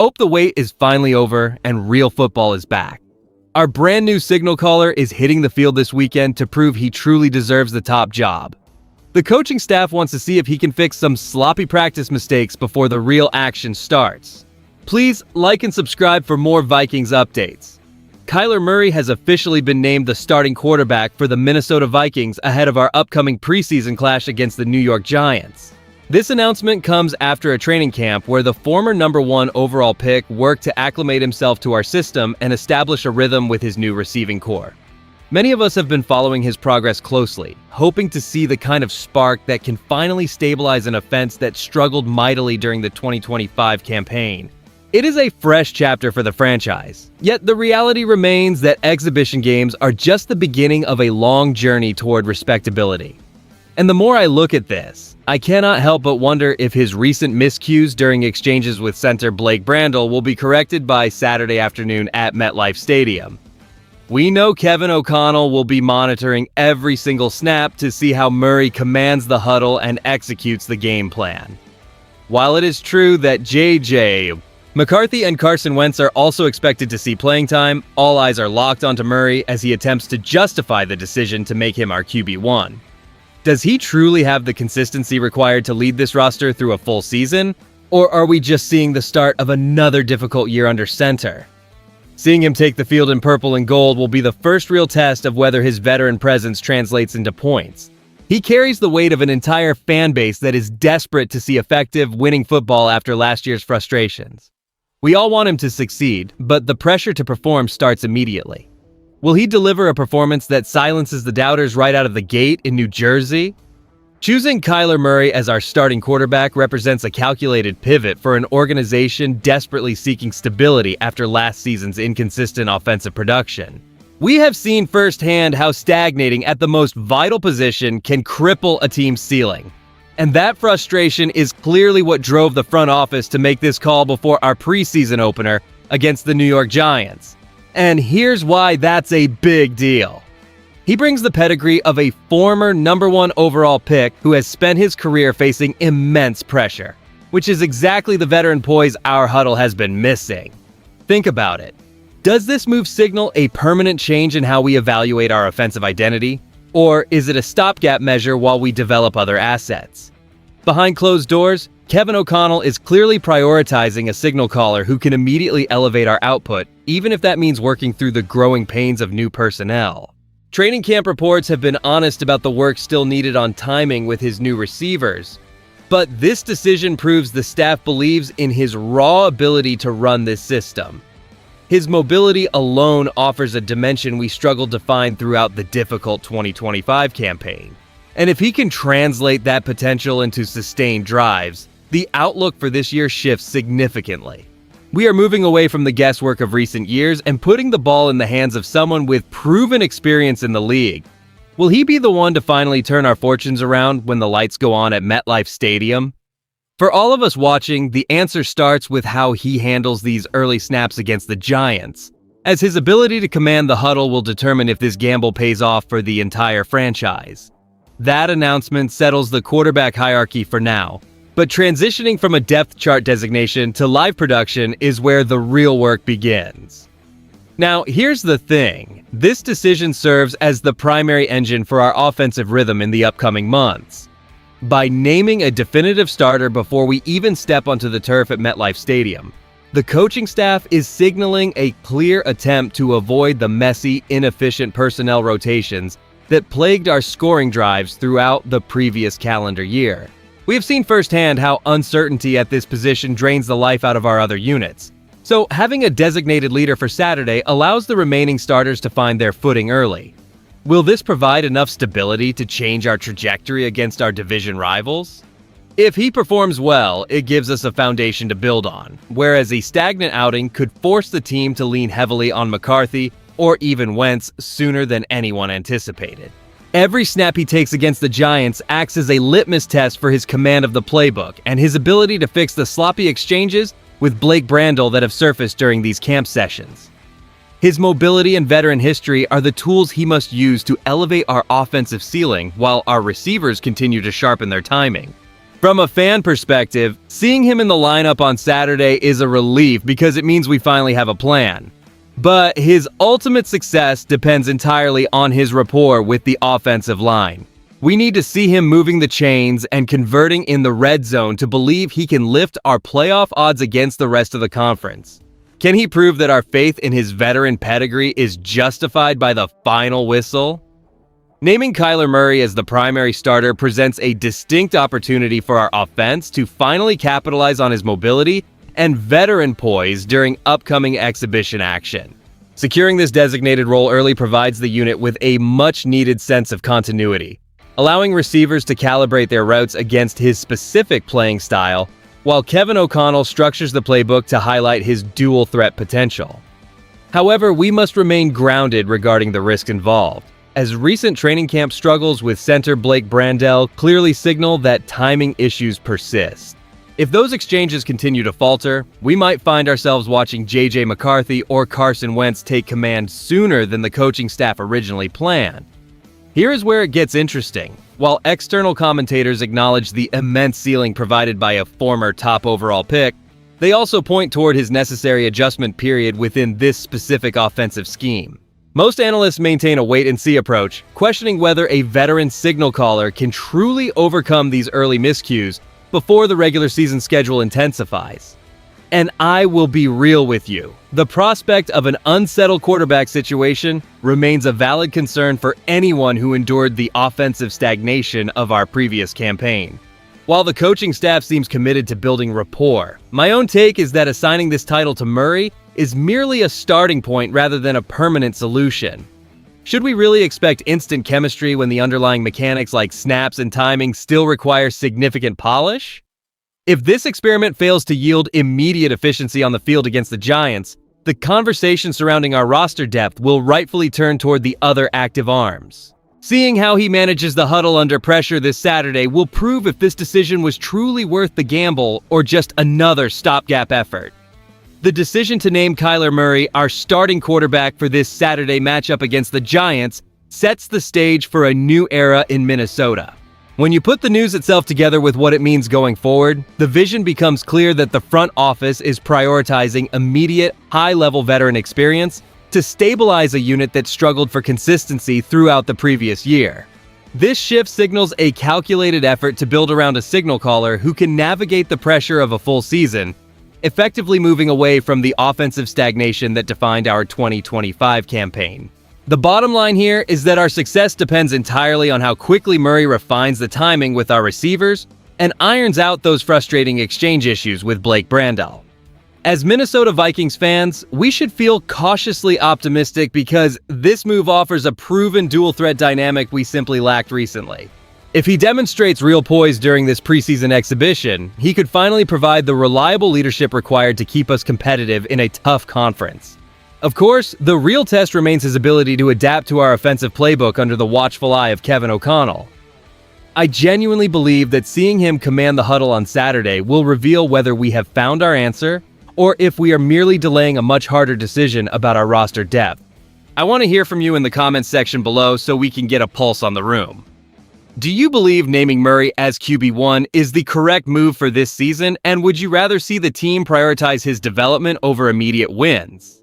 Hope the wait is finally over and real football is back. Our brand new signal caller is hitting the field this weekend to prove he truly deserves the top job. The coaching staff wants to see if he can fix some sloppy practice mistakes before the real action starts. Please like and subscribe for more Vikings updates. Kyler Murray has officially been named the starting quarterback for the Minnesota Vikings ahead of our upcoming preseason clash against the New York Giants. This announcement comes after a training camp where the former #1 overall pick worked to acclimate himself to our system and establish a rhythm with his new receiving core. Many of us have been following his progress closely, hoping to see the kind of spark that can finally stabilize an offense that struggled mightily during the 2025 campaign. It is a fresh chapter for the franchise, yet the reality remains that exhibition games are just the beginning of a long journey toward respectability. And the more I look at this, I cannot help but wonder if his recent miscues during exchanges with center Blake Brandel will be corrected by Saturday afternoon at MetLife Stadium. We know Kevin O'Connell will be monitoring every single snap to see how Murray commands the huddle and executes the game plan. While it is true that McCarthy and Carson Wentz are also expected to see playing time, all eyes are locked onto Murray as he attempts to justify the decision to make him our QB1. Does he truly have the consistency required to lead this roster through a full season? Or are we just seeing the start of another difficult year under center? Seeing him take the field in purple and gold will be the first real test of whether his veteran presence translates into points. He carries the weight of an entire fan base that is desperate to see effective, winning football after last year's frustrations. We all want him to succeed, but the pressure to perform starts immediately. Will he deliver a performance that silences the doubters right out of the gate in New Jersey? Choosing Kyler Murray as our starting quarterback represents a calculated pivot for an organization desperately seeking stability after last season's inconsistent offensive production. We have seen firsthand how stagnating at the most vital position can cripple a team's ceiling. And that frustration is clearly what drove the front office to make this call before our preseason opener against the New York Giants. And here's why that's a big deal. He brings the pedigree of a former #1 overall pick who has spent his career facing immense pressure, which is exactly the veteran poise our huddle has been missing. Think about it. Does this move signal a permanent change in how we evaluate our offensive identity? Or is it a stopgap measure while we develop other assets? Behind closed doors, Kevin O'Connell is clearly prioritizing a signal caller who can immediately elevate our output, even if that means working through the growing pains of new personnel. Training camp reports have been honest about the work still needed on timing with his new receivers. But this decision proves the staff believes in his raw ability to run this system. His mobility alone offers a dimension we struggled to find throughout the difficult 2025 campaign. And if he can translate that potential into sustained drives, the outlook for this year shifts significantly. We are moving away from the guesswork of recent years and putting the ball in the hands of someone with proven experience in the league. Will he be the one to finally turn our fortunes around when the lights go on at MetLife Stadium? For all of us watching, the answer starts with how he handles these early snaps against the Giants, as his ability to command the huddle will determine if this gamble pays off for the entire franchise. That announcement settles the quarterback hierarchy for now, but transitioning from a depth chart designation to live production is where the real work begins. Now, here's the thing. This decision serves as the primary engine for our offensive rhythm in the upcoming months. By naming a definitive starter before we even step onto the turf at MetLife Stadium, the coaching staff is signaling a clear attempt to avoid the messy, inefficient personnel rotations that plagued our scoring drives throughout the previous calendar year. We have seen firsthand how uncertainty at this position drains the life out of our other units. So having a designated leader for Saturday allows the remaining starters to find their footing early. Will this provide enough stability to change our trajectory against our division rivals? If he performs well, it gives us a foundation to build on, whereas a stagnant outing could force the team to lean heavily on McCarthy or even Wentz sooner than anyone anticipated. Every snap he takes against the Giants acts as a litmus test for his command of the playbook and his ability to fix the sloppy exchanges with Blake Brandel that have surfaced during these camp sessions. His mobility and veteran history are the tools he must use to elevate our offensive ceiling while our receivers continue to sharpen their timing. From a fan perspective, seeing him in the lineup on Saturday is a relief because it means we finally have a plan. But his ultimate success depends entirely on his rapport with the offensive line. We need to see him moving the chains and converting in the red zone to believe he can lift our playoff odds against the rest of the conference. Can he prove that our faith in his veteran pedigree is justified by the final whistle? Naming Kyler Murray as the primary starter presents a distinct opportunity for our offense to finally capitalize on his mobility and veteran poise during upcoming exhibition action. Securing this designated role early provides the unit with a much-needed sense of continuity, allowing receivers to calibrate their routes against his specific playing style, while Kevin O'Connell structures the playbook to highlight his dual-threat potential. However, we must remain grounded regarding the risks involved, as recent training camp struggles with center Blake Brandel clearly signal that timing issues persist. If those exchanges continue to falter, we might find ourselves watching J.J. McCarthy or Carson Wentz take command sooner than the coaching staff originally planned. Here is where it gets interesting. While external commentators acknowledge the immense ceiling provided by a former top overall pick, they also point toward his necessary adjustment period within this specific offensive scheme. Most analysts maintain a wait-and-see approach, questioning whether a veteran signal caller can truly overcome these early miscues before the regular season schedule intensifies. And I will be real with you. The prospect of an unsettled quarterback situation remains a valid concern for anyone who endured the offensive stagnation of our previous campaign. While the coaching staff seems committed to building rapport, my own take is that assigning this title to Murray is merely a starting point rather than a permanent solution. Should we really expect instant chemistry when the underlying mechanics like snaps and timing still require significant polish? If this experiment fails to yield immediate efficiency on the field against the Giants, the conversation surrounding our roster depth will rightfully turn toward the other active arms. Seeing how he manages the huddle under pressure this Saturday will prove if this decision was truly worth the gamble or just another stopgap effort. The decision to name Kyler Murray our starting quarterback for this Saturday matchup against the Giants sets the stage for a new era in Minnesota. When you put the news itself together with what it means going forward, the vision becomes clear that the front office is prioritizing immediate, high-level veteran experience to stabilize a unit that struggled for consistency throughout the previous year. This shift signals a calculated effort to build around a signal caller who can navigate the pressure of a full season, effectively moving away from the offensive stagnation that defined our 2025 campaign. The bottom line here is that our success depends entirely on how quickly Murray refines the timing with our receivers and irons out those frustrating exchange issues with Blake Brandel. As Minnesota Vikings fans, we should feel cautiously optimistic because this move offers a proven dual-threat dynamic we simply lacked recently. If he demonstrates real poise during this preseason exhibition, he could finally provide the reliable leadership required to keep us competitive in a tough conference. Of course, the real test remains his ability to adapt to our offensive playbook under the watchful eye of Kevin O'Connell. I genuinely believe that seeing him command the huddle on Saturday will reveal whether we have found our answer or if we are merely delaying a much harder decision about our roster depth. I want to hear from you in the comments section below so we can get a pulse on the room. Do you believe naming Murray as QB1 is the correct move for this season, and would you rather see the team prioritize his development over immediate wins?